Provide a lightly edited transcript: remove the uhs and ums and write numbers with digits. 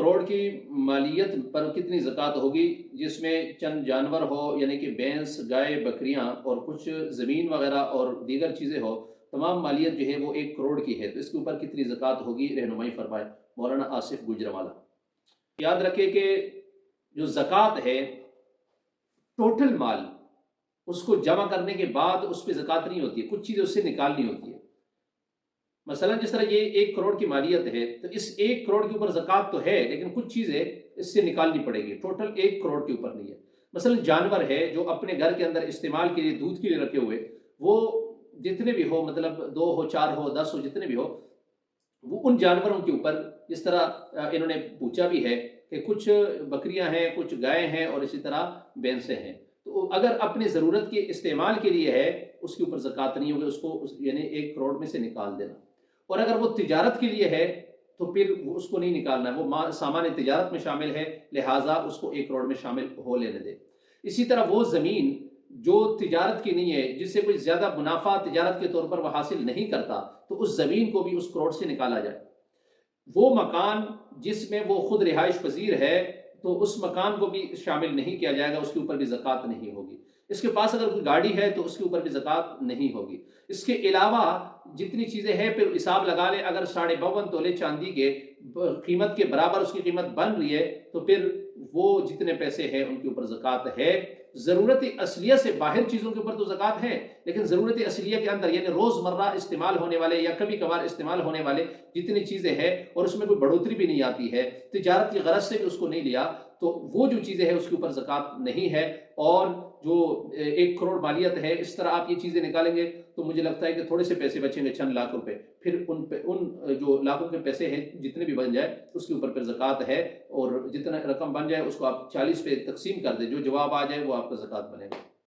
کروڑ کی مالیت پر کتنی زکوٰۃ ہوگی، جس میں چند جانور ہو یعنی کہ بھینس، گائے، بکریاں اور کچھ زمین وغیرہ اور دیگر چیزیں ہو، تمام مالیت جو ہے وہ 1 کروڑ کی ہے، تو اس کے اوپر کتنی زکوٰۃ ہوگی؟ رہنمائی فرمائے مولانا آصف گجرانوالہ۔ یاد رکھے کہ جو زکوٰۃ ہے ٹوٹل مال، اس کو جمع کرنے کے بعد اس پہ زکوٰۃ نہیں ہوتی ہے، کچھ چیزیں اس سے نکالنی ہوتی ہے۔ مثلا جس طرح یہ 1 کروڑ کی مالیت ہے تو اس 1 کروڑ کے اوپر زکوٰۃ تو ہے، لیکن کچھ چیزیں اس سے نکالنی پڑے گی، ٹوٹل 1 کروڑ کے اوپر نہیں ہے۔ مثلا جانور ہے جو اپنے گھر کے اندر استعمال کے لیے دودھ کے لیے رکھے ہوئے، وہ جتنے بھی ہو، مطلب 2 ہو، 4 ہو، 10 ہو، جتنے بھی ہو، وہ ان جانوروں کے اوپر جس طرح انہوں نے پوچھا بھی ہے کہ کچھ بکریاں ہیں، کچھ گائے ہیں اور اسی طرح بھینسیں ہیں، تو اگر اپنے ضرورت کے استعمال کے لیے ہے اس کے اوپر زکوٰۃ نہیں ہوگی، اس کو یعنی 1 کروڑ میں سے نکال دینا۔ اور اگر وہ تجارت کے لیے ہے تو پھر اس کو نہیں نکالنا ہے، وہ سامان تجارت میں شامل ہے، لہٰذا اس کو 1 کروڑ میں شامل ہو لینے دے۔ اسی طرح وہ زمین جو تجارت کی نہیں ہے، جس سے کوئی زیادہ منافع تجارت کے طور پر وہ حاصل نہیں کرتا، تو اس زمین کو بھی اس کروڑ سے نکالا جائے۔ وہ مکان جس میں وہ خود رہائش پذیر ہے تو اس مکان کو بھی شامل نہیں کیا جائے گا، اس کے اوپر بھی زکوٰۃ نہیں ہوگی۔ اس کے پاس اگر کوئی گاڑی ہے تو اس کے اوپر بھی زکوٰۃ نہیں ہوگی۔ اس کے علاوہ جتنی چیزیں ہیں پھر حساب لگا لیں، اگر 52.5 تولے چاندی کے قیمت کے برابر اس کی قیمت بن رہی ہے تو پھر وہ جتنے پیسے ہیں ان کے اوپر زکوٰۃ ہے۔ ضرورت اصلیہ سے باہر چیزوں کے اوپر تو زکوٰۃ ہے، لیکن ضرورت اصلیہ کے اندر یعنی روزمرہ استعمال ہونے والے یا کبھی کبھار استعمال ہونے والے جتنی چیزیں ہیں اور اس میں کوئی بڑھوتری بھی نہیں آتی ہے، تجارت کی غرض سے بھی اس کو نہیں لیا، تو وہ جو چیزیں ہیں اس کے اوپر زکوٰۃ نہیں ہے۔ اور جو 1 کروڑ مالیت ہے، اس طرح آپ یہ چیزیں نکالیں گے تو مجھے لگتا ہے کہ تھوڑے سے پیسے بچیں گے، چند لاکھ روپے، پھر ان جو لاکھوں کے پیسے ہیں جتنے بھی بن جائے اس کے اوپر پھر زکوٰۃ ہے، اور جتنا رقم بن جائے اس کو آپ 40 پہ تقسیم کر دیں، جو جواب آ جائے وہ آپ کا زکوٰۃ بنے گا۔